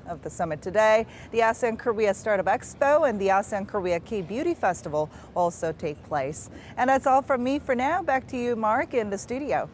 of the summit today. The ASEAN-Korea Startup Expo and the ASEAN-Korea Key Beauty Festival also take place. And that's all from me for now. Back to you, Mark, in the studio.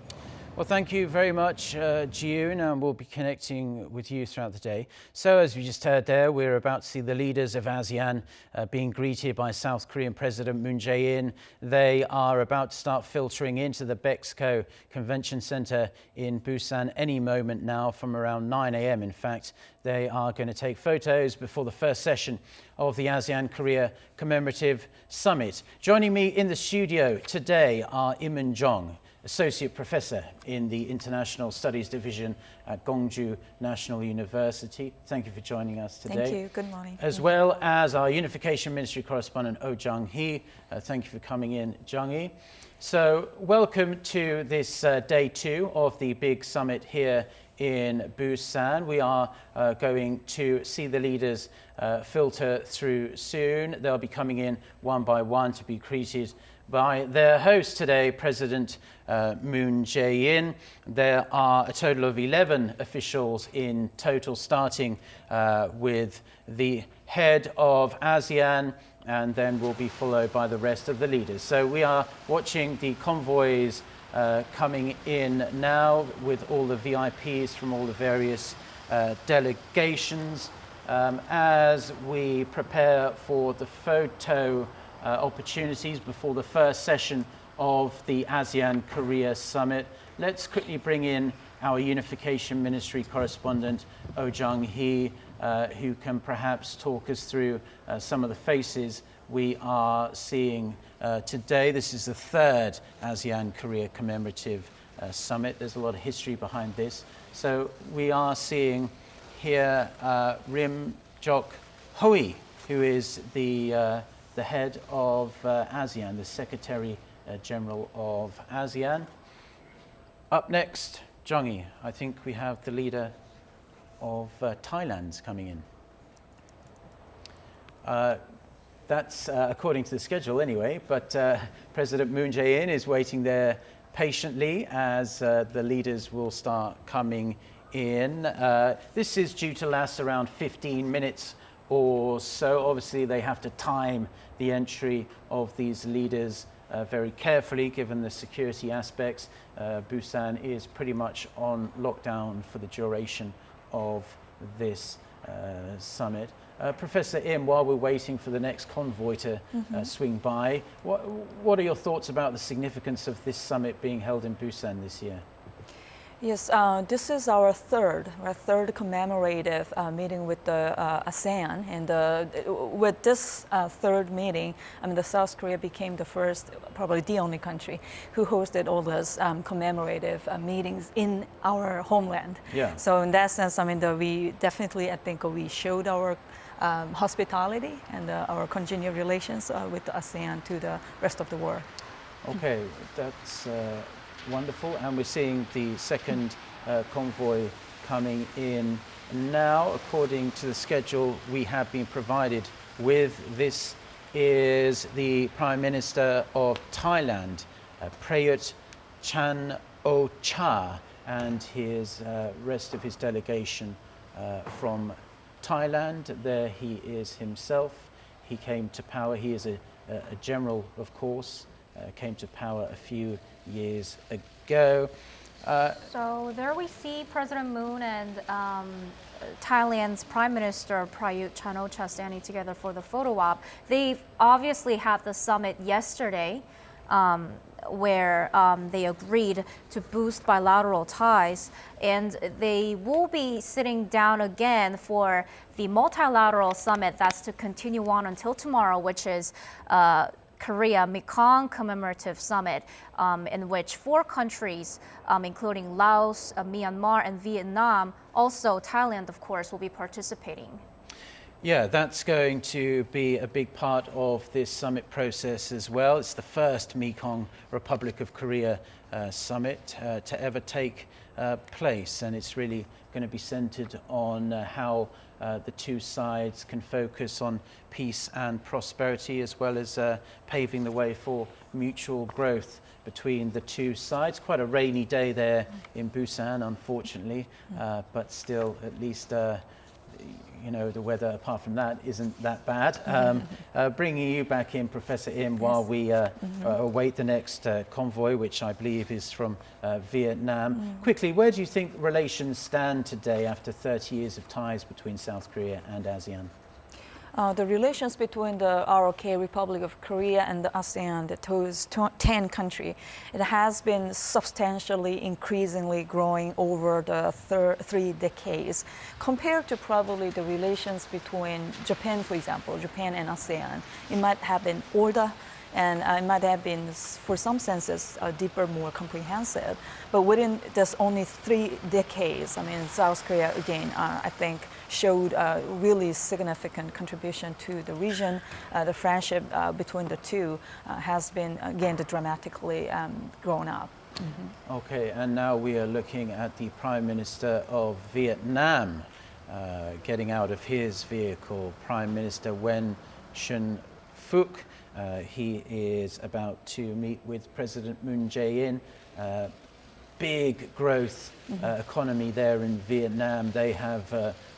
Well, thank you very much, June, and we'll be connecting with you throughout the day. So, as we just heard there, we're about to see the leaders of ASEAN being greeted by South Korean President Moon Jae-in. They are about to start filtering into the BEXCO Convention Center in Busan any moment now, from around 9 a.m. In fact, they are going to take photos before the first session of the ASEAN-KOREA Commemorative Summit. Joining me in the studio today are Im Jong, Associate Professor in the International Studies Division at Gwangju National University. Thank you for joining us today. Thank you. Good morning. As well as our Unification Ministry Correspondent, Jung-hee. Thank you for coming in, Jung-hee. So, welcome to this day 2 of the big summit here in Busan. We are going to see the leaders filter through soon. They'll be coming in one by one to be greeted by their host today, President Moon Jae-in. There are a total of 11 officials in total, starting with the head of ASEAN, and then will be followed by the rest of the leaders. So we are watching the convoys coming in now with all the VIPs from all the various delegations as we prepare for the photo opportunities before the first session of the ASEAN-Korea Summit. Let's quickly bring in our Unification Ministry correspondent, Jung-hee, who can perhaps talk us through some of the faces we are seeing today. This is the third ASEAN-Korea Commemorative Summit. There's a lot of history behind this. So we are seeing here Rim Jok Hoi, who is the head of ASEAN, the Secretary General of ASEAN. Up next, Jung-hee, I think we have the leader of Thailand coming in. That's according to the schedule anyway, but President Moon Jae-in is waiting there patiently as the leaders will start coming in. This is due to last around 15 minutes or so. Obviously, they have to time the entry of these leaders very carefully, given the security aspects. Busan is pretty much on lockdown for the duration of this summit. Professor Im, while we're waiting for the next convoy to swing by, what are your thoughts about the significance of this summit being held in Busan this year? Yes, this is our third commemorative meeting with the ASEAN, and with this third meeting, the South Korea became the first, probably the only country who hosted all those commemorative meetings in our homeland. Yeah. So in that sense, we definitely, I think, we showed our hospitality and our congenial relations with the ASEAN to the rest of the world. Okay, that's wonderful, and we're seeing the second convoy coming in now. According to the schedule we have been provided with, this is the Prime Minister of Thailand, Prayut Chan-o-cha, and his rest of his delegation from Thailand. There he is himself. He came to power. He is a general, of course, came to power a few years ago. So there we see President Moon and Thailand's Prime Minister Prayut Chan-o-cha standing together for the photo op. They obviously had the summit yesterday where they agreed to boost bilateral ties, and they will be sitting down again for the multilateral summit that's to continue on until tomorrow, which is Korea Mekong Commemorative Summit, in which 4 countries, including Laos, Myanmar, and Vietnam, also Thailand, of course, will be participating. Yeah, that's going to be a big part of this summit process as well. It's the first Mekong Republic of Korea summit to ever take place, and it's really going to be centered on how the two sides can focus on peace and prosperity, as well as paving the way for mutual growth between the two sides. Quite a rainy day there in Busan, unfortunately, but still, at least you know, the weather, apart from that, isn't that bad. Bringing you back in, Professor Im, while we await the next convoy, which I believe is from Vietnam. Quickly, where do you think relations stand today after 30 years of ties between South Korea and ASEAN? The relations between the ROK, Republic of Korea, and the ASEAN, those 10 countries, it has been substantially increasingly growing over the 3 decades. Compared to probably the relations between Japan, for example, Japan and ASEAN, it might have been older, and it might have been, for some senses, deeper, more comprehensive. But within this only 3 decades, I mean, South Korea, again, I think, showed a really significant contribution to the region. The friendship between the two has been, again, dramatically grown up. Okay, and now we are looking at the Prime Minister of Vietnam getting out of his vehicle, Prime Minister Nguyen Xuan Phuc. He is about to meet with President Moon Jae-in. Big growth economy there in Vietnam. They have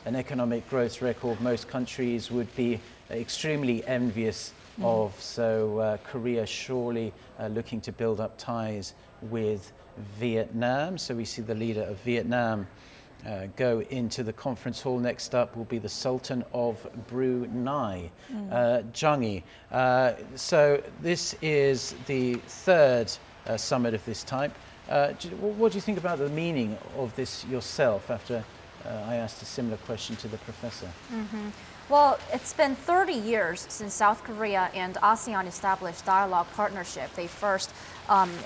an economic growth record most countries would be extremely envious of. So Korea surely looking to build up ties with Vietnam. So we see the leader of Vietnam go into the conference hall. Next up will be the Sultan of Brunei, Jung-hee. So this is the 3rd summit of this type. What do you think about the meaning of this yourself after I asked a similar question to the professor? Well, it's been 30 years since South Korea and ASEAN established dialogue partnership. They first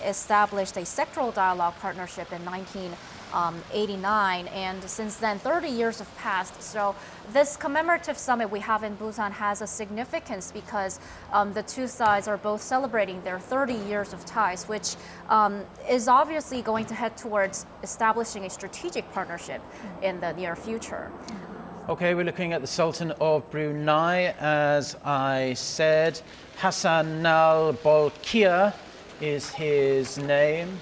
established a sectoral dialogue partnership in 1989, and since then 30 years have passed. So this commemorative summit we have in Busan has a significance because the two sides are both celebrating their 30 years of ties, which is obviously going to head towards establishing a strategic partnership in the near future. Okay, we're looking at the Sultan of Brunei. As I said, Hassan al-Bolkiah is his name.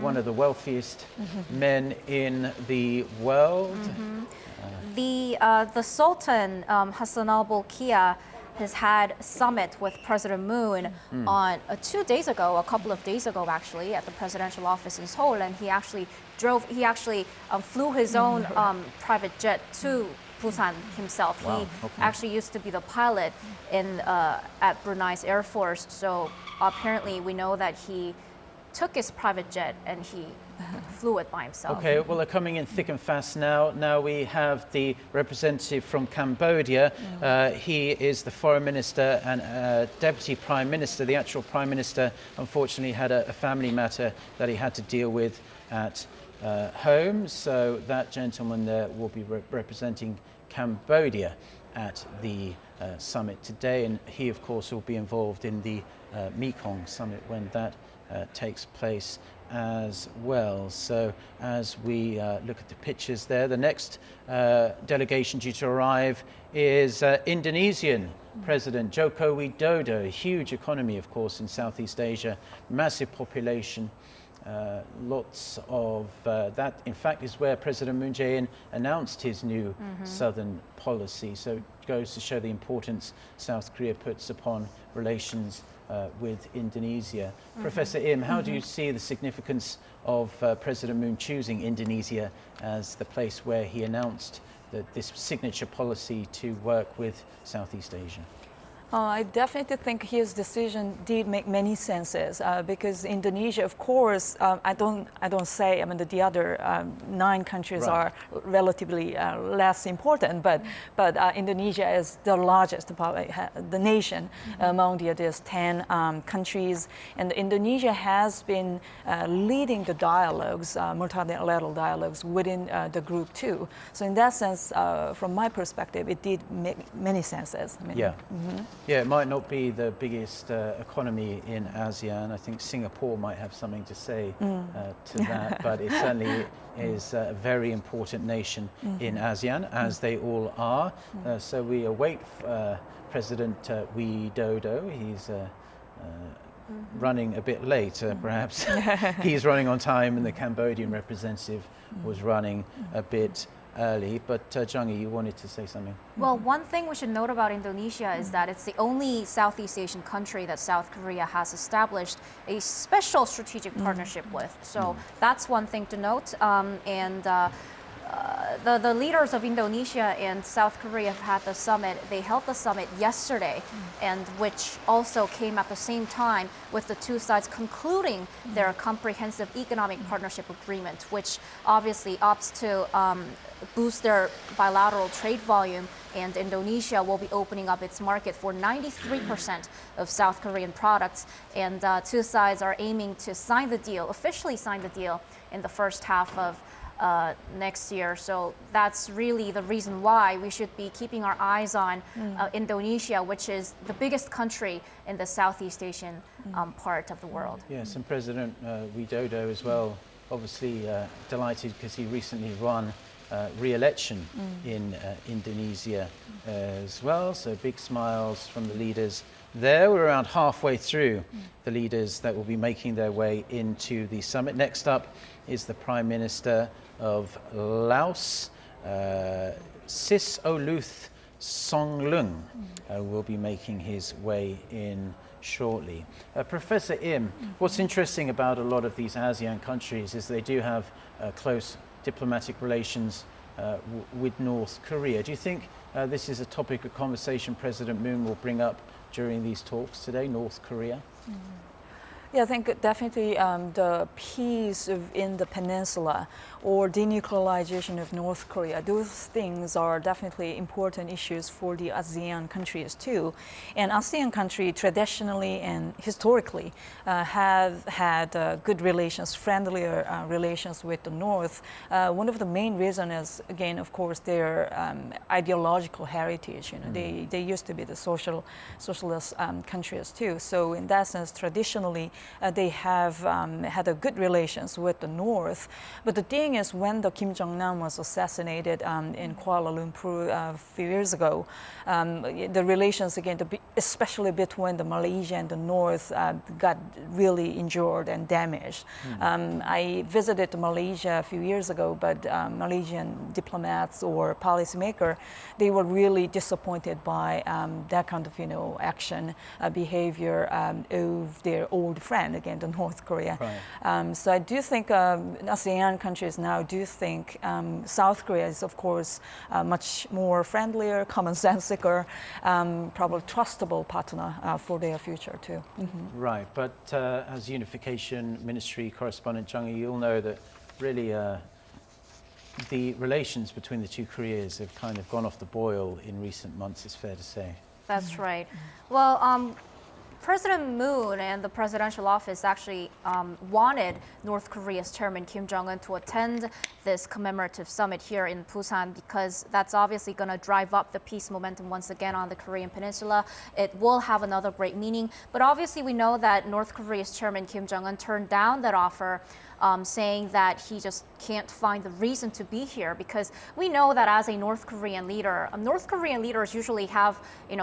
One of the wealthiest men in the world. The Sultan, Hassan al-Bolkiah, has had a summit with President Moon on 2 days ago, a couple of days ago actually, at the presidential office in Seoul, and he actually flew his own private jet to Busan himself. Wow, He okay. actually used to be the pilot at Brunei's Air Force, so apparently we know that he took his private jet and he flew it by himself. Okay, well, they're coming in thick and fast now. Now we have the representative from Cambodia. He is the foreign minister and deputy prime minister. The actual prime minister, unfortunately, had a family matter that he had to deal with at home. So that gentleman there will be representing Cambodia at the summit today. And he, of course, will be involved in the Mekong summit when that takes place as well. So as we look at the pictures there, the next delegation due to arrive is Indonesian President Joko Widodo. A huge economy, of course, in Southeast Asia, massive population. Lots of that, in fact, is where President Moon Jae-in announced his new southern policy. So it goes to show the importance South Korea puts upon relations with Indonesia. Professor Im, how do you see the significance of President Moon choosing Indonesia as the place where he announced this signature policy to work with Southeast Asia? I definitely think his decision did make many senses because Indonesia, of course, I don't say. I mean, the other 9 countries are relatively less important, but Indonesia is the largest, the nation among these 10 countries, and Indonesia has been leading the dialogues, multilateral dialogues within the group too. So in that sense, from my perspective, it did make many senses. I mean, Yeah, it might not be the biggest economy in ASEAN. I think Singapore might have something to say to that, but it certainly is a very important nation in ASEAN, as they all are. So we await President Widodo. He's running a bit late, perhaps. He's running on time, and the Cambodian representative was running a bit early, but Jung-hee, you wanted to say something? Well, one thing we should note about Indonesia is that it's the only Southeast Asian country that South Korea has established a special strategic partnership with. So that's one thing to note. The leaders of Indonesia and South Korea have had the summit. They held the summit yesterday, and which also came at the same time with the two sides concluding their comprehensive economic partnership agreement, which obviously opts to boost their bilateral trade volume. And Indonesia will be opening up its market for 93% of South Korean products. And two sides are aiming to officially sign the deal in the first half of next year. So that's really the reason why we should be keeping our eyes on Indonesia, which is the biggest country in the Southeast Asian part of the world. Yes, and President Widodo as well, obviously delighted because he recently won re-election in Indonesia as well. So big smiles from the leaders there. We're around halfway through the leaders that will be making their way into the summit. Next up is the Prime Minister of Laos, Sisoluth Songlung, will be making his way in shortly. Professor Im, what's interesting about a lot of these ASEAN countries is they do have close diplomatic relations with North Korea. Do you think this is a topic of conversation President Moon will bring up during these talks today, North Korea? Yeah, I think definitely the peace in the peninsula or denuclearization of North Korea, those things are definitely important issues for the ASEAN countries too. And ASEAN countries traditionally and historically have had good relations, friendlier relations with the North. One of the main reasons is, again, of course, their ideological heritage. You know, they used to be the socialist countries too. So in that sense, traditionally, they have had a good relations with the North. But the thing is, when the Kim Jong-nam was assassinated in Kuala Lumpur a few years ago, the relations, again, especially between the Malaysia and the North, got really injured and damaged. I visited Malaysia a few years ago, but Malaysian diplomats or policymakers, they were really disappointed by that kind of, action, behavior of their old friend, again, the North Korea. Right. So I do think ASEAN countries now do think South Korea is, of course, much more friendlier, commonsensical, probably trustable partner for their future too. Right, but as Unification Ministry correspondent Jung-hee, you'll know that really the relations between the two Koreas have kind of gone off the boil in recent months, it's fair to say. That's right. Well, President Moon and the presidential office actually wanted North Korea's chairman Kim Jong-un to attend this commemorative summit here in Busan because that's obviously going to drive up the peace momentum once again on the Korean peninsula. It will have another great meaning. But obviously we know that North Korea's chairman Kim Jong-un turned down that offer, saying that he just can't find the reason to be here because we know that as a North Korean leader, North Korean leaders usually have,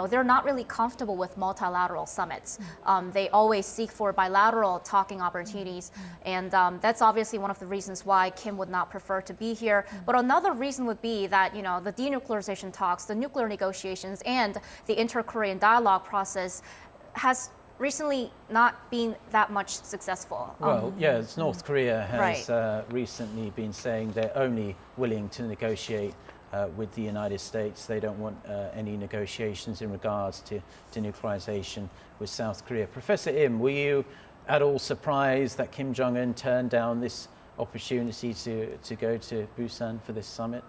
they're not really comfortable with multilateral summits. They always seek for bilateral talking opportunities. And that's obviously one of the reasons why Kim would not prefer to be here. But another reason would be that, the denuclearization talks, the nuclear negotiations, and the inter-Korean dialogue process has recently not been that much successful. Well, yes, North Korea has recently been saying they're only willing to negotiate with the United States. They don't want any negotiations in regards to denuclearization with South Korea. Professor Im, were you at all surprised that Kim Jong-un turned down this opportunity to go to Busan for this summit?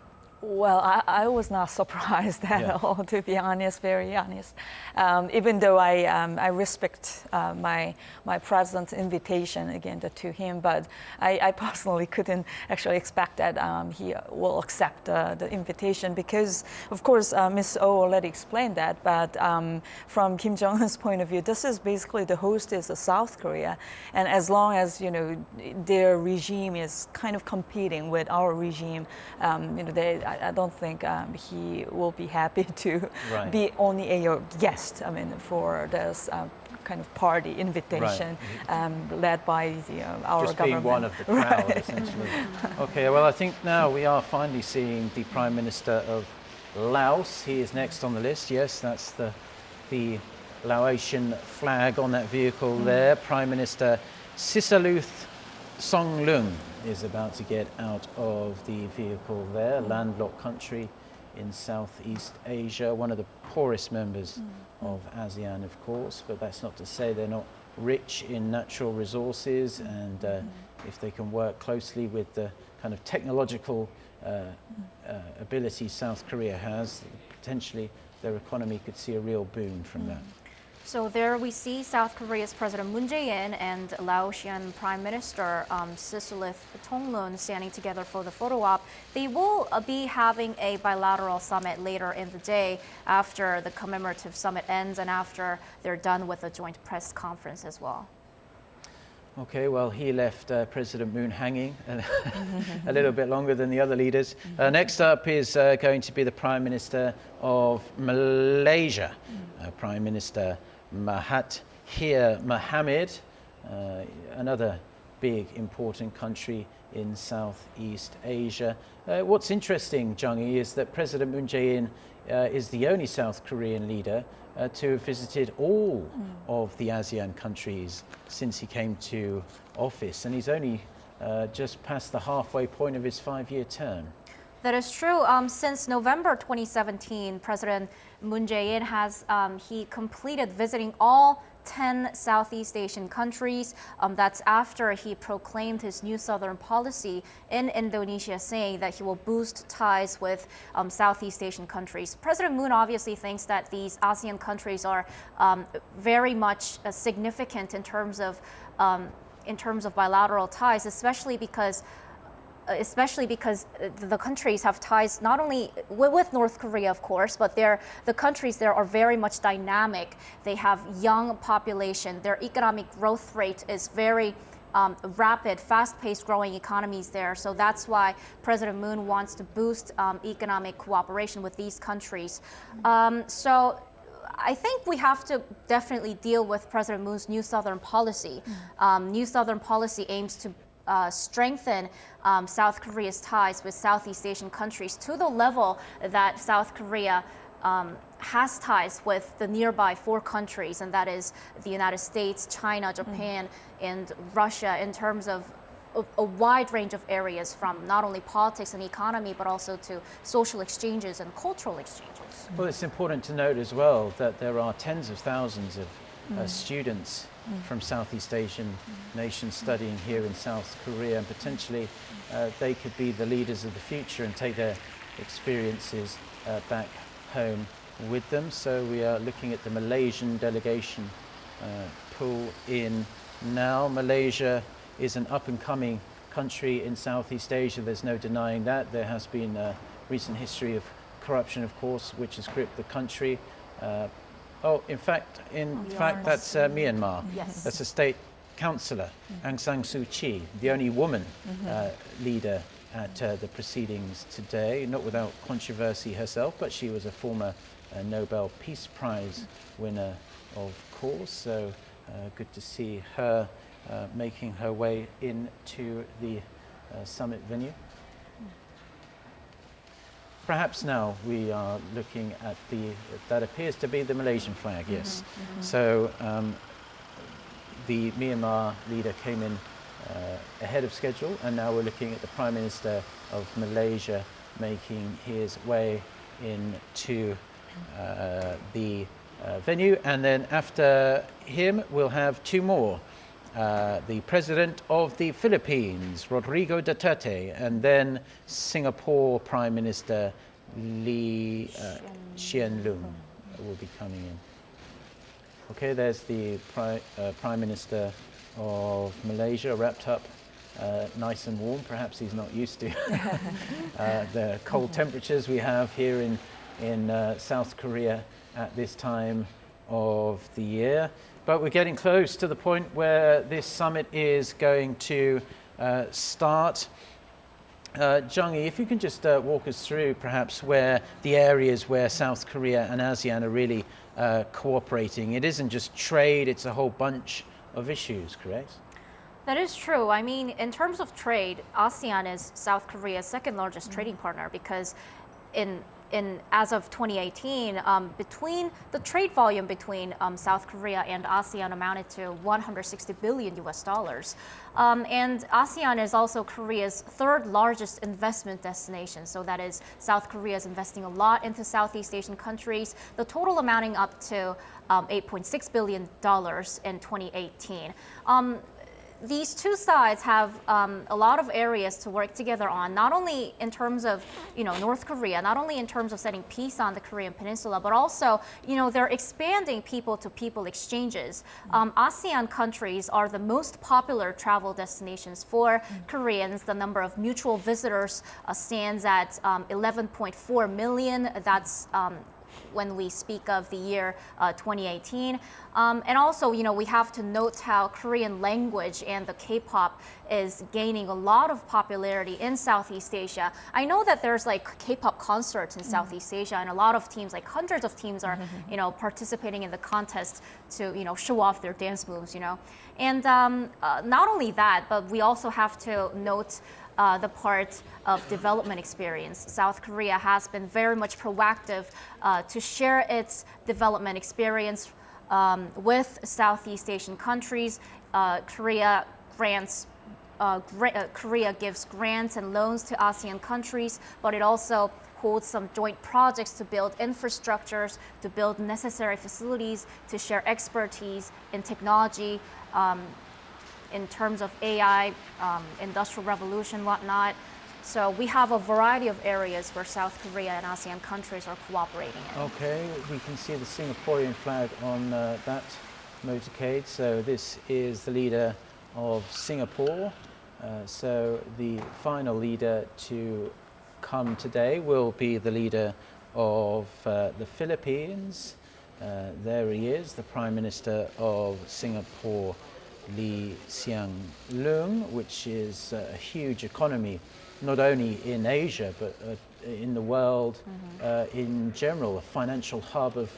Well, I was not surprised at all, to be honest, very honest. Even though I respect my president's invitation again to him, but I personally couldn't actually expect that he will accept the invitation because, of course, Ms. Oh already explained that. But from Kim Jong-un's point of view, this is basically the host is South Korea, and as long as their regime is kind of competing with our regime, I don't think he will be happy to be only a guest. For this kind of party invitation led by our just government. being one of the crowd, essentially. Okay, well, I think now we are finally seeing the Prime Minister of Laos. He is next on the list. Yes, that's the Laotian flag on that vehicle there. Prime Minister Sisaluth Songlung is about to get out of the vehicle there. Landlocked country in Southeast Asia, one of the poorest members of ASEAN, of course, but that's not to say they're not rich in natural resources, and if they can work closely with the kind of technological ability South Korea has, potentially their economy could see a real boon from that. So there we see South Korea's President Moon Jae-in and Laotian Prime Minister Sisaluth Songlun standing together for the photo op. They will be having a bilateral summit later in the day after the commemorative summit ends and after they're done with a joint press conference as well. Okay, well, he left President Moon hanging a little bit longer than the other leaders. Next up is going to be the Prime Minister of Malaysia, Prime Minister Mahathir Mohamad, another big important country in Southeast Asia. What's interesting, Jung-hee, is that President Moon Jae-in is the only South Korean leader to have visited all of the ASEAN countries since he came to office, and he's only just past the halfway point of his 5-year term. That is true. Since November 2017, President Moon Jae-in has he completed visiting all 10 Southeast Asian countries. That's after he proclaimed his new southern policy in Indonesia, saying that he will boost ties with Southeast Asian countries. President Moon obviously thinks that these ASEAN countries are very much significant in terms of bilateral ties, especially because the countries have ties not only with North Korea, of course, but the countries there are very much dynamic. They have young population. Their economic growth rate is very rapid, fast-paced growing economies there. So that's why President Moon wants to boost economic cooperation with these countries. So I think we have to definitely deal with President Moon's New Southern Policy. New Southern Policy aims to strengthen South Korea's ties with Southeast Asian countries to the level that South Korea has ties with the nearby 4 countries, and that is the United States, China, Japan, and Russia, in terms of a wide range of areas, from not only politics and economy, but also to social exchanges and cultural exchanges. Well, it's important to note as well that there are tens of thousands of students from Southeast Asian nations studying here in South Korea, and potentially they could be the leaders of the future and take their experiences back home with them. So we are looking at the Malaysian delegation pull in now. Malaysia is an up-and-coming country in Southeast Asia. There's no denying that. There has been a recent history of corruption, of course, which has gripped the country. In fact, that's Myanmar. Yes. That's a state councillor, Aung San Suu Kyi, the only woman leader at the proceedings today, not without controversy herself, but she was a former Nobel Peace Prize winner, of course. So good to see her making her way into the summit venue. Perhaps now we are looking at that appears to be the Malaysian flag, yes. So the Myanmar leader came in ahead of schedule, and now we're looking at the Prime Minister of Malaysia making his way into the venue, and then after him we'll have 2 more. The President of the Philippines, Rodrigo Duterte, and then Singapore Prime Minister Lee Hsien Loong will be coming in. Okay, there's the Prime Minister of Malaysia, wrapped up nice and warm. Perhaps he's not used to the cold temperatures we have here in South Korea at this time of the year. But we're getting close to the point where this summit is going to start. Jung-hee, if you can just walk us through perhaps where the areas where South Korea and ASEAN are really cooperating. It isn't just trade, it's a whole bunch of issues, correct? That is true. I mean, in terms of trade, ASEAN is South Korea's second largest trading partner because as of 2018, between the trade volume between South Korea and ASEAN amounted to 160 billion US dollars. And ASEAN is also Korea's third largest investment destination. So that is South Korea is investing a lot into Southeast Asian countries, the total amounting up to $8.6 billion in 2018. These two sides have a lot of areas to work together on, not only in terms of, North Korea, not only in terms of setting peace on the Korean Peninsula, but also, they're expanding people-to-people exchanges. ASEAN countries are the most popular travel destinations for Koreans. The number of mutual visitors stands at 11.4 million. That's when we speak of the year 2018. And also, we have to note how Korean language and the K-pop is gaining a lot of popularity in Southeast Asia. I know that there's like K-pop concerts in Southeast Asia, and a lot of teams, like hundreds of teams are, participating in the contest to, show off their dance moves, And not only that, but we also have to note the part of development experience. South Korea has been very much proactive to share its development experience with Southeast Asian countries. Korea gives grants and loans to ASEAN countries, but it also holds some joint projects to build infrastructures, to build necessary facilities, to share expertise in technology, in terms of AI, industrial revolution, whatnot. So we have a variety of areas where South Korea and ASEAN countries are cooperating in. Okay, we can see the Singaporean flag on that motorcade. So this is the leader of Singapore. So the final leader to come today will be the leader of the Philippines. There he is, the Prime Minister of Singapore, Lee Hsien Loong, which is a huge economy, not only in Asia, but in the world in general, a financial hub of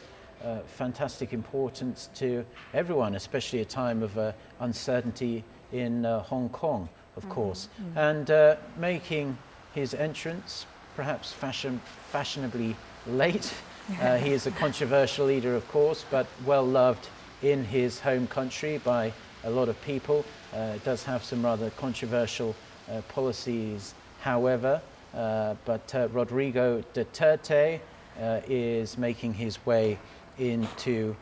fantastic importance to everyone, especially a time of uncertainty in Hong Kong, of course. And making his entrance, perhaps fashionably late. He is a controversial leader, of course, but well loved in his home country by a lot of people. Does have some rather controversial policies, however, but Rodrigo Duterte is making his way into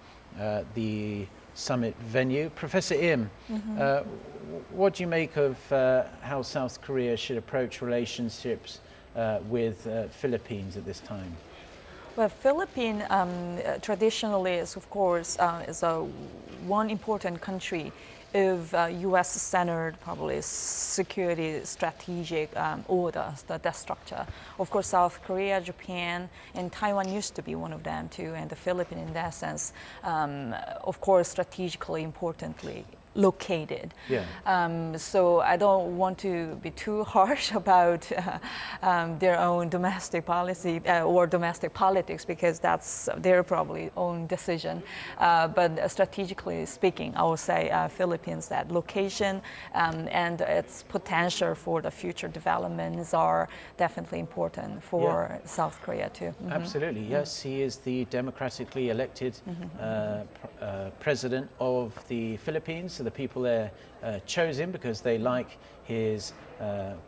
the summit venue. Professor Im, what do you make of how South Korea should approach relationships with Philippines at this time? Well, Philippines traditionally is, of course, is one important country of U.S.-centered, probably security strategic order, that structure. Of course, South Korea, Japan, and Taiwan used to be one of them too, and the Philippines in that sense, of course, strategically importantly located. Yeah. So I don't want to be too harsh about their own domestic policy or domestic politics, because that's their probably own decision. But strategically speaking, I would say Philippines, that location and its potential for the future developments are definitely important for South Korea too. Absolutely, yes. He is the democratically elected president of the Philippines. So the people there chose him because they like his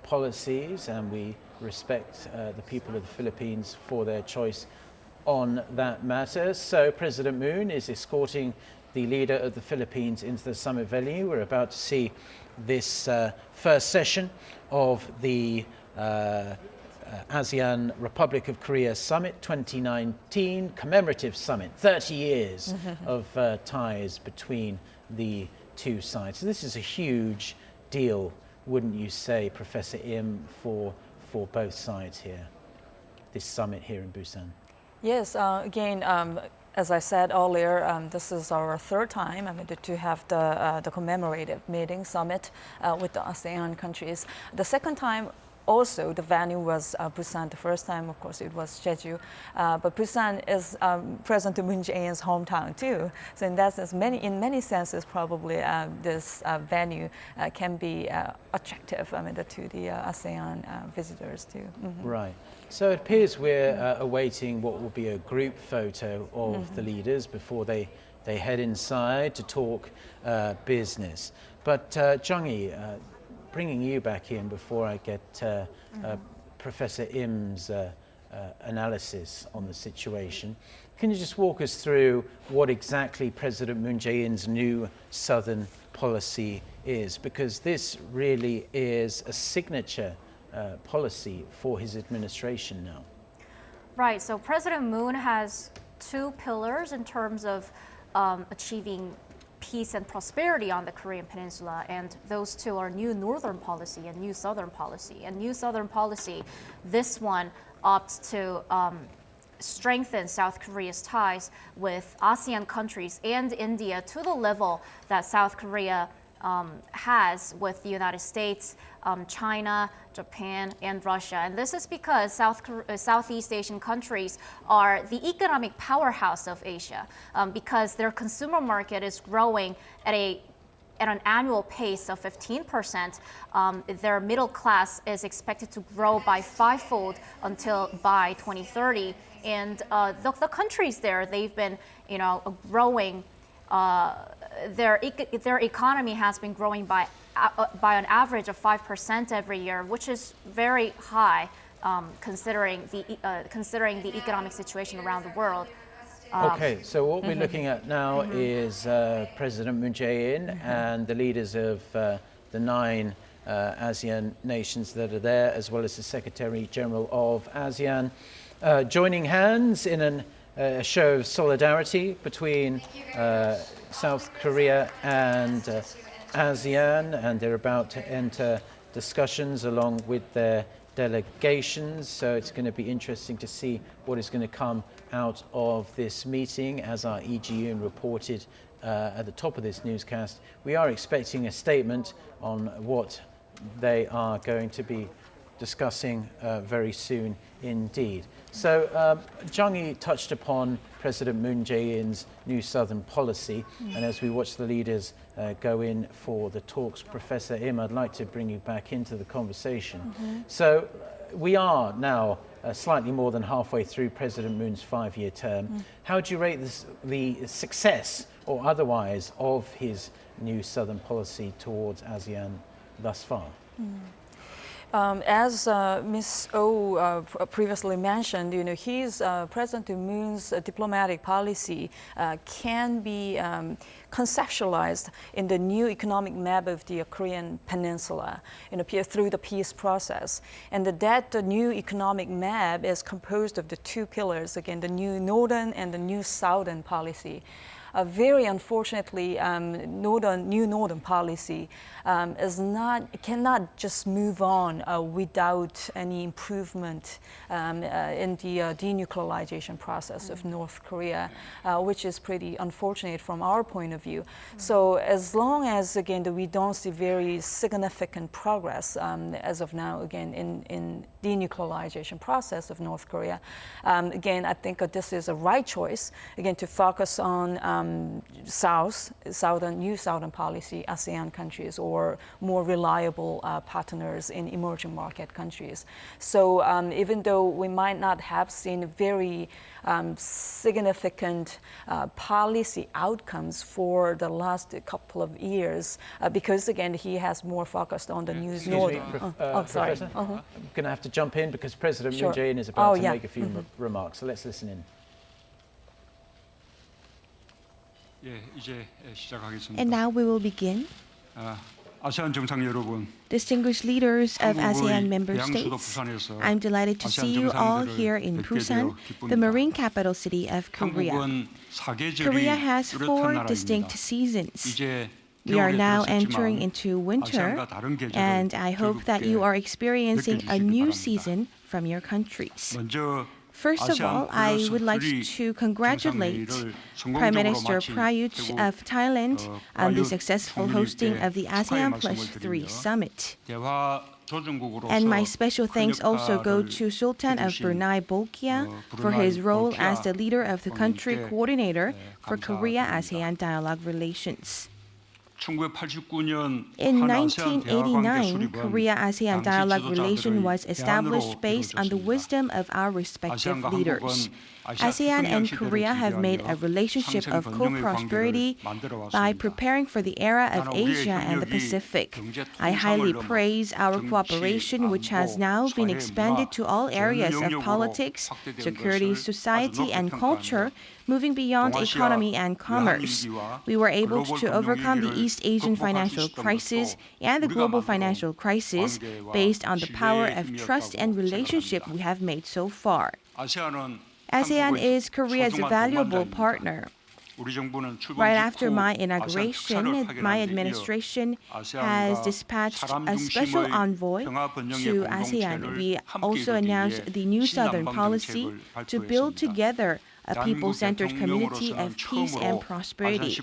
policies, and we respect the people of the Philippines for their choice on that matter. So President Moon is escorting the leader of the Philippines into the summit venue. We're about to see this first session of the ASEAN Republic of Korea Summit 2019 Commemorative Summit, 30 years of ties between the two sides. So this is a huge deal, wouldn't you say, Professor Im, for both sides here, this summit here in Busan? Yes, again, as I said earlier, this is our third time to have the commemorative meeting summit with the ASEAN countries. The second time also, the venue was Busan. The first time, of course, it was Jeju. But Busan is President Moon Jae-in's hometown too. So in that sense, in many senses, probably this venue can be attractive to the ASEAN visitors too. Mm-hmm. Right. So it appears we're awaiting what will be a group photo of the leaders before they head inside to talk business. But Jung-hee, bringing you back in before I get Professor Im's analysis on the situation, can you just walk us through what exactly President Moon Jae-in's new Southern policy is? Because this really is a signature policy for his administration now. Right, so President Moon has two pillars in terms of achieving peace and prosperity on the Korean Peninsula, and those two are New Northern Policy and New Southern Policy. And New Southern Policy, this one opts to strengthen South Korea's ties with ASEAN countries and India to the level that South Korea has with the United States, China, Japan, and Russia. And this is because Southeast Asian countries are the economic powerhouse of Asia, because their consumer market is growing at an annual pace of 15%. Their middle class is expected to grow by fivefold by 2030. And the countries there, they've been, growing. Their economy has been growing by an average of 5% every year, which is very high considering the economic situation around the world. Okay, so what we're looking at now is President Moon Jae-in and the leaders of the 9 ASEAN nations that are there, as well as the Secretary General of ASEAN, joining hands in a show of solidarity between South Korea and ASEAN, and they're about to enter discussions along with their delegations. So it's going to be interesting to see what is going to come out of this meeting. As our Lee Ji-yoon reported at the top of this newscast, we are expecting a statement on what they are going to be discussing very soon indeed. So Jung-hee touched upon President Moon Jae-in's new Southern policy, and as we watch the leaders go in for the talks, Professor Im, I'd like to bring you back into the conversation. So we are now slightly more than halfway through President Moon's 5-year term. How do you rate the success or otherwise of his new Southern policy towards ASEAN thus far? As Ms. Oh previously mentioned, his President Moon's diplomatic policy can be conceptualized in the new economic map of the Korean Peninsula, through the peace process. And that new economic map is composed of the two pillars, again, the new Northern and the new Southern policy. Very unfortunately, new Northern policy cannot just move on without any improvement in the denuclearization process of North Korea, which is pretty unfortunate from our point of view. So as long as, again, we don't see very significant progress as of now, again, in denuclearization process of North Korea, again, I think this is a right choice, again, to focus on new Southern policy, ASEAN countries, or more reliable partners in emerging market countries. So even though we might not have seen very significant policy outcomes for the last couple of years, because again, he has more focused on the new Northern. Professor, I'm going to have to jump in because President Moon Jae-in is about to make a few remarks. So let's listen in. And now we will begin. Distinguished leaders of ASEAN member states, I'm delighted to see you all here in Busan, the marine capital city of Korea. Korea has 4 distinct seasons. We are now entering into winter, and I hope that you are experiencing a new season from your countries. First of all, I would like to congratulate Prime Minister Prayut of Thailand on the successful hosting of the ASEAN+3 Summit. And my special thanks also go to Sultan of Brunei Bolkiah for his role as the leader of the country coordinator for Korea-ASEAN dialogue relations. In 1989, Korea-ASEAN dialogue relation was established based on the wisdom of our respective leaders. ASEAN and Korea have made a relationship of co-prosperity by preparing for the era of Asia and the Pacific. I highly praise our cooperation, which has now been expanded to all areas of politics, security, society, and culture, moving beyond economy and commerce. We were able to overcome the East Asian financial crisis and the global financial crisis based on the power of trust and relationship we have made so far. ASEAN is Korea's valuable partner. Right after my inauguration, my administration has dispatched a special envoy to ASEAN. We also announced the New Southern Policy to build together a people-centered community of peace and prosperity.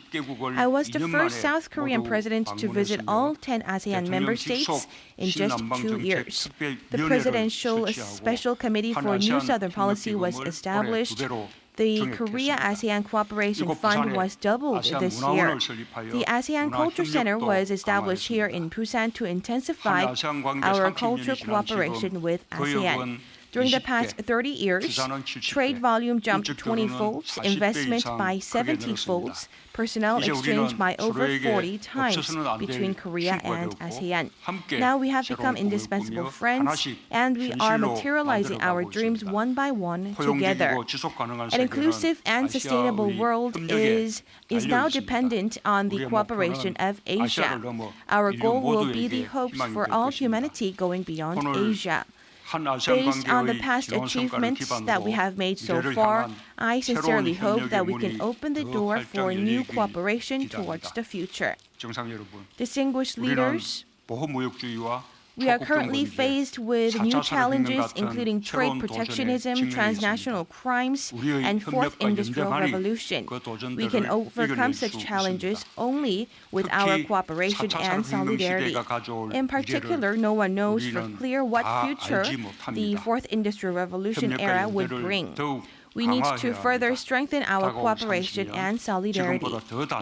I was the first South Korean president to visit all 10 ASEAN member states in just 2 years. The Presidential Special Committee for New Southern Policy was established. The Korea-ASEAN Cooperation Fund was doubled this year. The ASEAN Culture Center was established here in Busan to intensify our cultural cooperation with ASEAN. During the past 30 years, trade volume jumped 20 folds, investment by 70 folds, personnel exchange by over 40 times between Korea and ASEAN. Now we have become indispensable friends, and we are materializing our dreams one by one together. An inclusive and sustainable world is now dependent on the cooperation of Asia. Our goal will be the hopes for all humanity going beyond Asia. Based on the past achievements that we have made so far, I sincerely hope that we can open the door for new cooperation towards the future. Distinguished leaders, we are currently faced with new challenges, including trade protectionism, transnational crimes, and fourth industrial revolution. We can overcome such challenges only with our cooperation and solidarity. In particular, no one knows for clear what future the fourth industrial revolution era would bring. We need to further strengthen our cooperation and solidarity.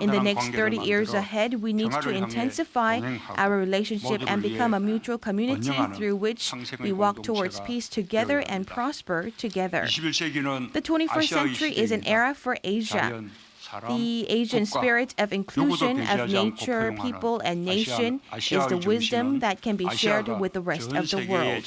In the next 30 years ahead, we need to intensify our relationship and become a mutual community through which we walk towards peace together and prosper together. The 21st century is an era for Asia. The Asian spirit of inclusion of nature, people, and nation is the wisdom that can be shared with the rest of the world.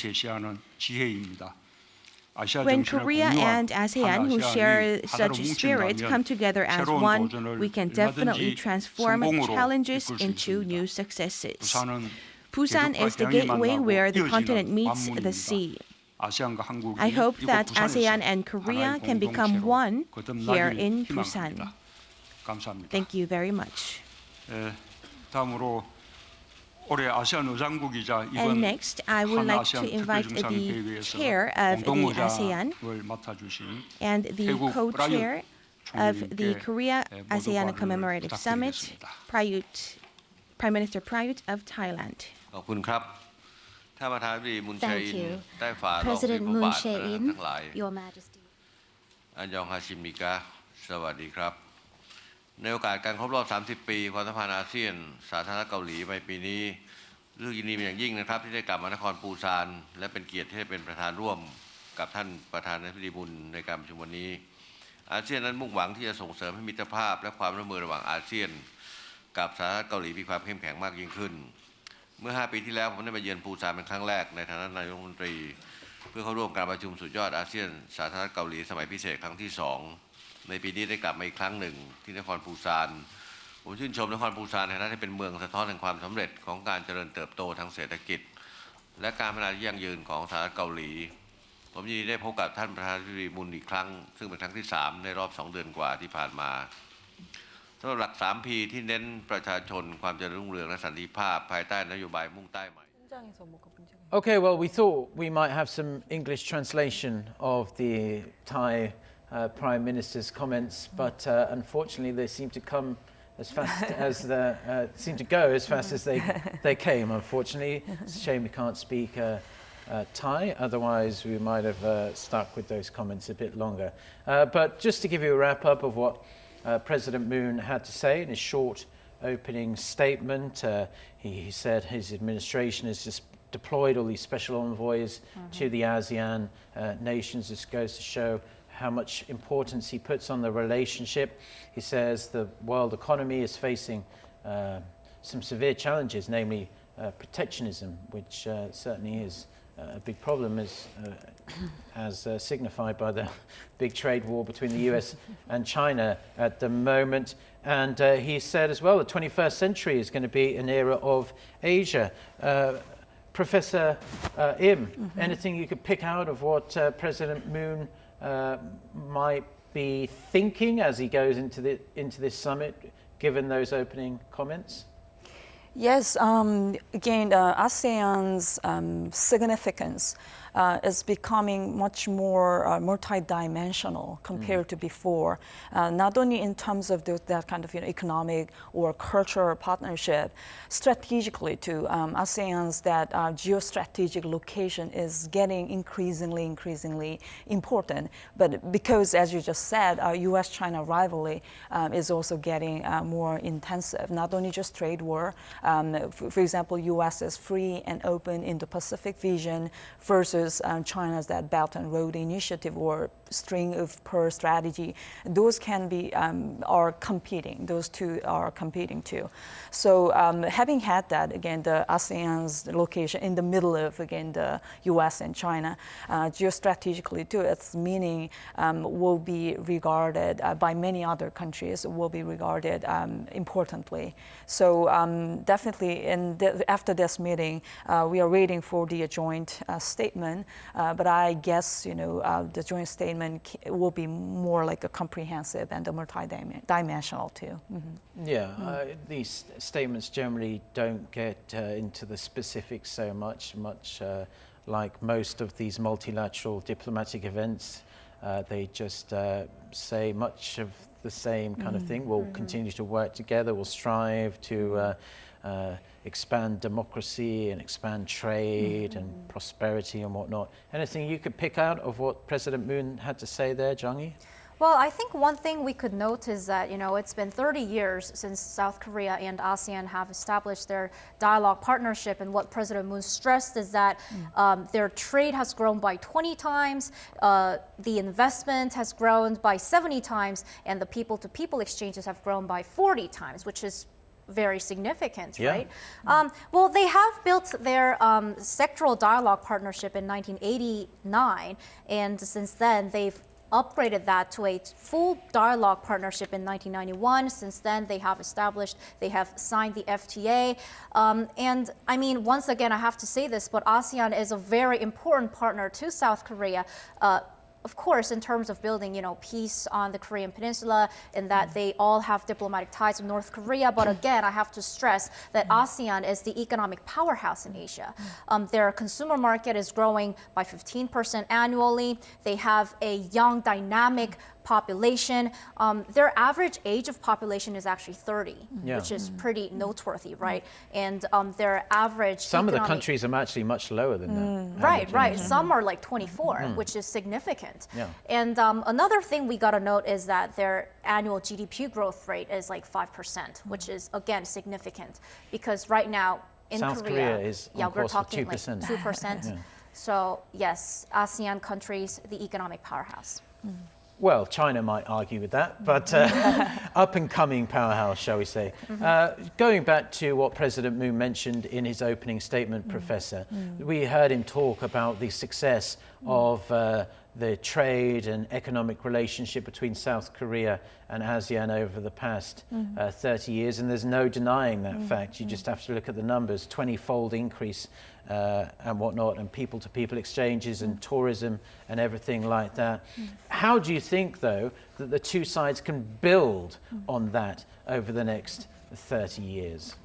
When Korea and ASEAN, who share such spirit, come together as one, we can definitely transform challenges into new successes. Busan is the gateway where the continent meets the sea. I hope that ASEAN and Korea can become one here in Busan. Thank you very much. And next, I would like to invite the chair of the ASEAN and the co-chair of the Korea-ASEAN Commemorative Summit, Prime Minister Prayut of Thailand. Thank you. President Moon Jae-in, Your Majesty. ในโอกาสการครบรอบ 30 ปีความสัมพันธ์อาเซียนสาธารณรัฐเกาหลีในปีนี้รู้สึกยินดีเป็นอย่างยิ่งนะครับที่ได้กลับมานครปูซานและเป็นเกียรติที่ได้เป็นประธานร่วมกับท่านประธานาธิบดีบุญในการประชุมวันนี้อาเซียนนั้นมุ่งหวังที่จะส่งเสริมให้มิตรภาพและความร่วมมือระหว่างอาเซียนกับสาธารณรัฐเกาหลีมีความเข้มแข็งมากยิ่งขึ้นเมื่อ 5 ปีที่แล้วผมได้มาเยือนปูซานเป็นครั้งแรกในฐานะนายกรัฐมนตรีเพื่อเข้าร่วมการประชุมสุดยอดอาเซียนสาธารณรัฐเกาหลีสมัยพิเศษครั้งที่ 2ในปีนี้ได้กลับมาอีกครั้งหนึ่งที่นครปูซานผมชื่นชมนครปูซานในฐานะที่เป็นเมืองสะท้อนแห่งความสำเร็จของการเจริญเติบโตทางเศรษฐกิจและการพัฒนาที่ยั่งยืนของสหรัฐเกาหลีผมยินดีได้พบกับท่านประธานาธิบดีมุนอีกครั้งซึ่งเป็นครั้งที่ 3ในรอบ 2 เดือนกว่าที่ผ่านมาสำหรับหลัก 3P ที่เน้นประชาชนความเจริญรุ่งเรืองและสันติภาพภายใต้นโยบายมุ่งใต้ใหม่ Okay, well, we thought we might have some English translation of the Thai Prime Minister's comments, but unfortunately they seem to come as fast as seem to go as fast as they came. Unfortunately, it's a shame we can't speak Thai. Otherwise, we might have stuck with those comments a bit longer. But just to give you a wrap up of what President Moon had to say in his short opening statement, he said his administration has just deployed all these special envoys to the ASEAN nations. This goes to show how much importance he puts on the relationship. He says the world economy is facing some severe challenges, namely protectionism, which certainly is a big problem, as signified by the big trade war between the US and China at the moment. And he said as well, the 21st century is going to be an era of Asia. Professor Im, anything you could pick out of what President Moon might be thinking as he goes into this summit, given those opening comments? Yes, again, ASEAN's significance is becoming much more multidimensional compared to before, not only in terms of that kind of economic or cultural partnership, strategically too. ASEAN's that geostrategic location is getting increasingly important. But because, as you just said, U.S.-China rivalry is also getting more intensive, not only just trade war. For example, U.S.'s free and open Indo-Pacific vision versus China's that Belt and Road Initiative or string of pearl strategy. Those can be are competing. Those two are competing too. So having had that, again, the ASEAN's location in the middle of, again, the U.S. and China, geostrategically too, its meaning will be regarded by many other countries, will be regarded importantly. So definitely after this meeting, we are waiting for the joint statement. But I guess, the joint statement will be more like a comprehensive and a multidimensional too. Yeah, these statements generally don't get into the specifics so much like most of these multilateral diplomatic events. They just say much of the same kind of thing. We'll continue to work together. We'll strive to expand democracy and expand trade and prosperity and whatnot. Anything you could pick out of what President Moon had to say there, Jung-hee? Well, I think one thing we could note is that, it's been 30 years since South Korea and ASEAN have established their dialogue partnership. And what President Moon stressed is that their trade has grown by 20 times, the investment has grown by 70 times, and the people-to-people exchanges have grown by 40 times, which is very significant, right? Well, they have built their sectoral dialogue partnership in 1989, and since then they've upgraded that to a full dialogue partnership in 1991. Since then, they have signed the FTA. And I mean, once again, I have to say this, but ASEAN is a very important partner to South Korea. Of course, in terms of building, peace on the Korean Peninsula, and that they all have diplomatic ties with North Korea. But again, I have to stress that ASEAN is the economic powerhouse in Asia. Their consumer market is growing by 15% annually. They have a young, dynamic population. Their average age of population is actually 30, which is pretty noteworthy, right? And their average Some of the countries are actually much lower than that. Right. Some are like 24, which is significant. And another thing we got to note is that their annual GDP growth rate is like 5%, which is, again, significant. Because right now in South Korea is on we're course talking for 2%. like 2%. So yes, ASEAN countries, the economic powerhouse. Well, China might argue with that, but up-and-coming powerhouse, shall we say. Going back to what President Moon mentioned in his opening statement, Professor, we heard him talk about the success of the trade and economic relationship between South Korea and ASEAN over the past 30 years, and there's no denying that fact. You just have to look at the numbers, 20-fold increase and whatnot, and people-to-people exchanges and tourism and everything like that. How do you think, though, that the two sides can build on that over the next 30 years?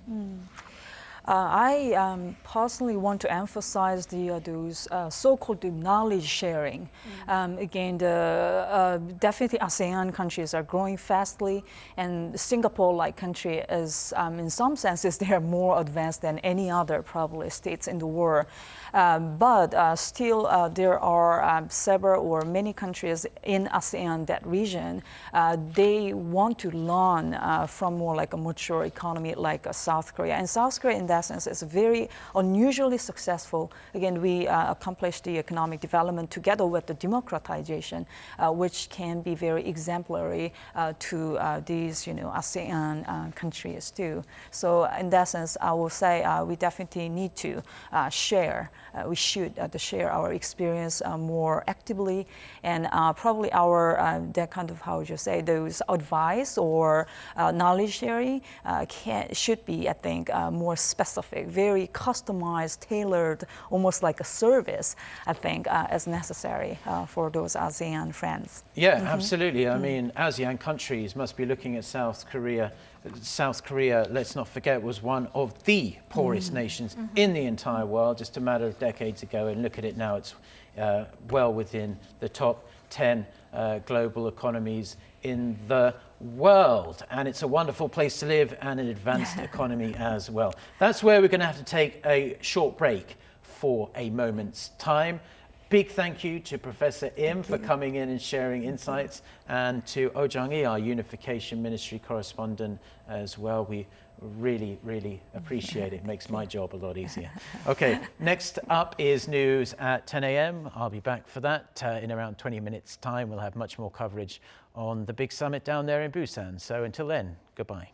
I personally want to emphasize those so-called knowledge sharing. Again, definitely ASEAN countries are growing fastly, and Singapore-like country is, in some senses, they are more advanced than any other probably states in the world. But still, there are several or many countries in ASEAN, that region, they want to learn from more like a mature economy like South Korea. And South Korea, in that sense, is very unusually successful. Again, we accomplished the economic development together with the democratization, which can be very exemplary to these, ASEAN countries too. So in that sense, I will say we definitely need to share. We should share our experience more actively, and probably our that kind of, how would you say, those advice or knowledge sharing should be, I think, more specific, very customized, tailored, almost like a service, I think, is necessary for those ASEAN friends. Yeah, absolutely. I mean, ASEAN countries must be looking at South Korea. South Korea, let's not forget, was one of the poorest nations in the entire world just a matter of decades ago, and look at it now, it's well within the top 10 global economies in the world, and it's a wonderful place to live and an advanced economy as well. That's where we're going to have to take a short break for a moment's time. Big thank you to Professor Im for coming in and sharing insights, and to Oh Jung-hee, our Unification Ministry correspondent as well. We really, really appreciate it. It makes my job a lot easier. Okay, next up is news at 10 a.m. I'll be back for that in around 20 minutes' time. We'll have much more coverage on the big summit down there in Busan. So until then, goodbye.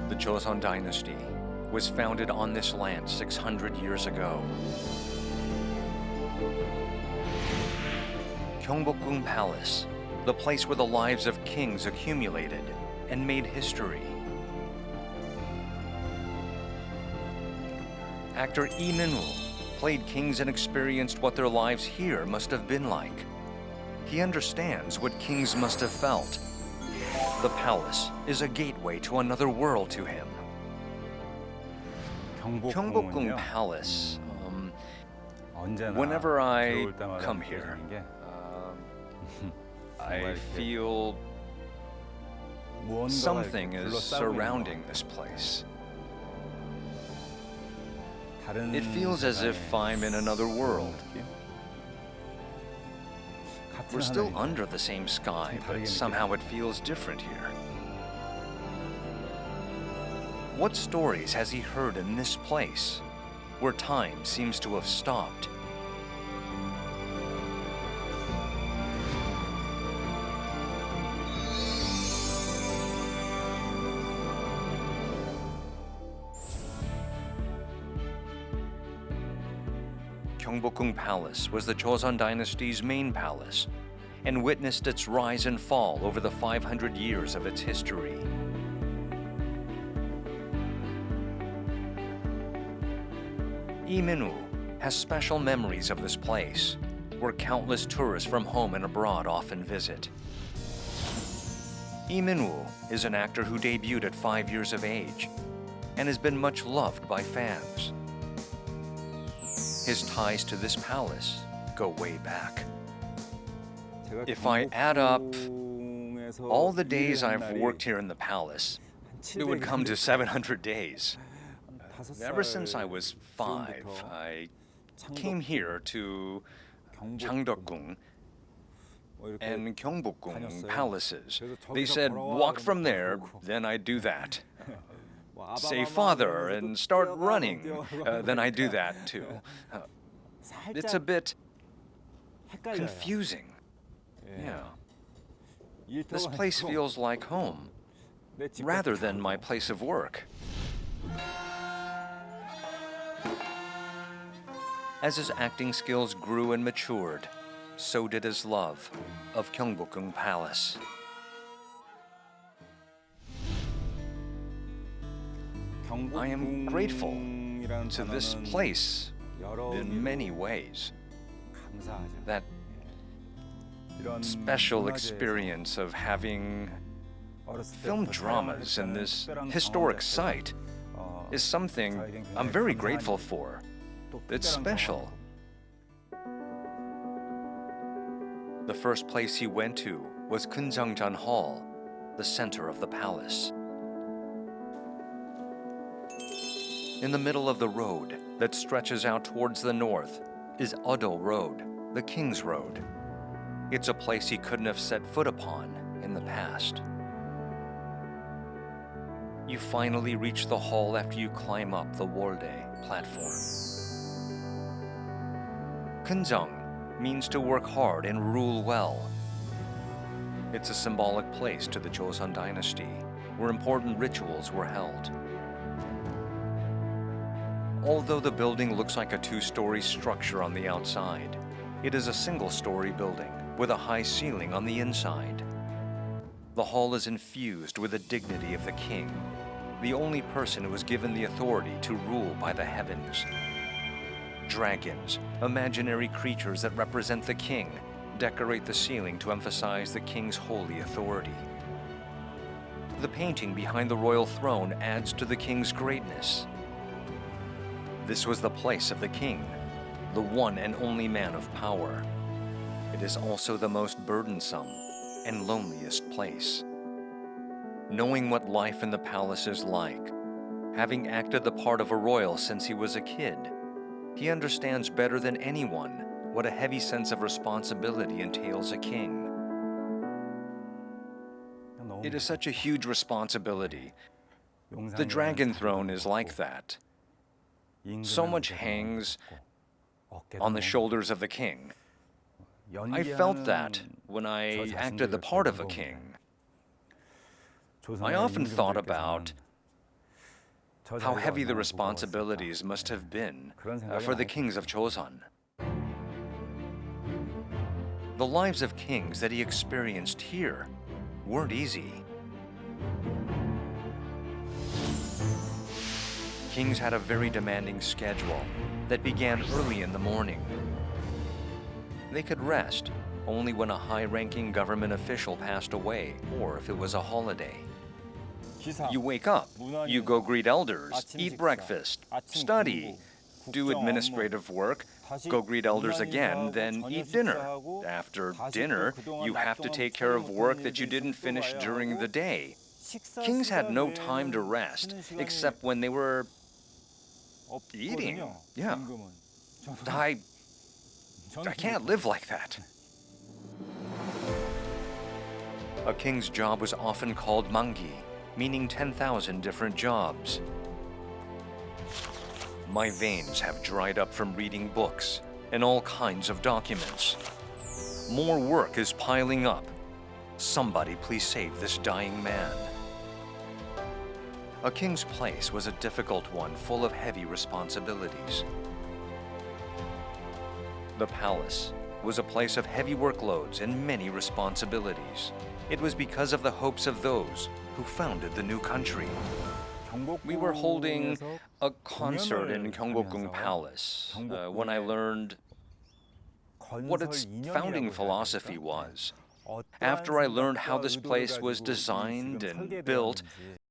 The Joseon dynasty was founded on this land 600 years ago. Gyeongbokgung Palace, the place where the lives of kings accumulated and made history. Actor Lee Min-woo played kings and experienced what their lives here must have been like. He understands what kings must have felt. The palace is a gateway to another world to him. Gyeongbokgung Palace. Whenever I come here, I feel something is surrounding this place. It feels as if I'm in another world. We're still under the same sky, but somehow it feels different here. What stories has he heard in this place, where time seems to have stopped? Gyeongbokgung Palace was the Joseon dynasty's main palace and witnessed its rise and fall over the 500 years of its history. Lee Min-woo has special memories of this place, where countless tourists from home and abroad often visit. Lee Min-woo is an actor who debuted at 5 years of age and has been much loved by fans. His ties to this palace go way back. If I add up all the days I've worked here in the palace, it would come to 700 days. Ever since I was 5, I came here to Jang-deokgung and Gyeongbokgung palaces. They said, walk from there, then I do that. Say father and start running, then I do that too. It's a bit confusing. Yeah. This place feels like home, rather than my place of work. As his acting skills grew and matured, so did his love of Gyeongbokgung Palace. I am grateful to this place in many ways. That special experience of having film dramas in this historic site is something I'm very grateful for. It's special. The first place he went to was Kensington Hall, the center of the palace. In the middle of the road that stretches out towards the north is Udo Road, the King's Road. It's a place he couldn't have set foot upon in the past. You finally reach the hall after you climb up the Wolde platform. Kensung means to work hard and rule well. It's a symbolic place to the Joseon dynasty, where important rituals were held. Although the building looks like a two-story structure on the outside, it is a single-story building with a high ceiling on the inside. The hall is infused with the dignity of the king, the only person who was given the authority to rule by the heavens. Dragons, imaginary creatures that represent the king, decorate the ceiling to emphasize the king's holy authority. The painting behind the royal throne adds to the king's greatness. This was the place of the king, the one and only man of power. It is also the most burdensome and loneliest place. Knowing what life in the palace is like, having acted the part of a royal since he was a kid, he understands better than anyone what a heavy sense of responsibility entails a king. It is such a huge responsibility. The dragon throne is like that. So much hangs on the shoulders of the king. I felt that when I acted the part of a king. I often thought about how heavy the responsibilities must have been for the kings of Joseon. The lives of kings that he experienced here weren't easy. Kings had a very demanding schedule that began early in the morning. They could rest only when a high-ranking government official passed away or if it was a holiday. You wake up, you go greet elders, eat breakfast, study, do administrative work, go greet elders again, then eat dinner. After dinner, you have to take care of work that you didn't finish during the day. Kings had no time to rest except when they were eating. Yeah. I can't live like that. A king's job was often called mangi, meaning 10,000 different jobs. My veins have dried up from reading books and all kinds of documents. More work is piling up. Somebody please save this dying man. A king's place was a difficult one, full of heavy responsibilities. The palace was a place of heavy workloads and many responsibilities. It was because of the hopes of those who founded the new country. We were holding a concert in Gyeongbokgung Palace when I learned what its founding philosophy was. After I learned how this place was designed and built,